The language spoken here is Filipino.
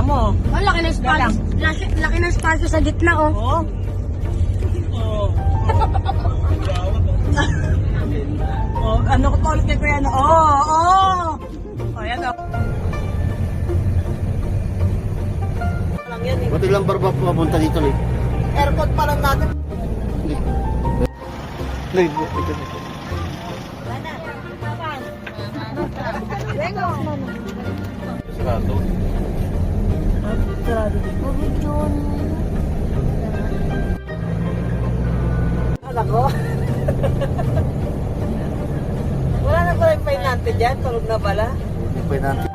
mo. Ang laki ng sponsor. Laki ng sponsor sa gitna, oh. Oo. Oo. Oh, ano ko to ulit kay Kuya na? Oh. Oh, yan oh. Lang yan eh. Buti lang barba pumunta dito, Lloyd. Airport pa lang natin. Lloyd, ito. Sarado. Sarado din. Alam ko. Wala na pala yung painante dyan. Tulog na pala. Hindi pa natin.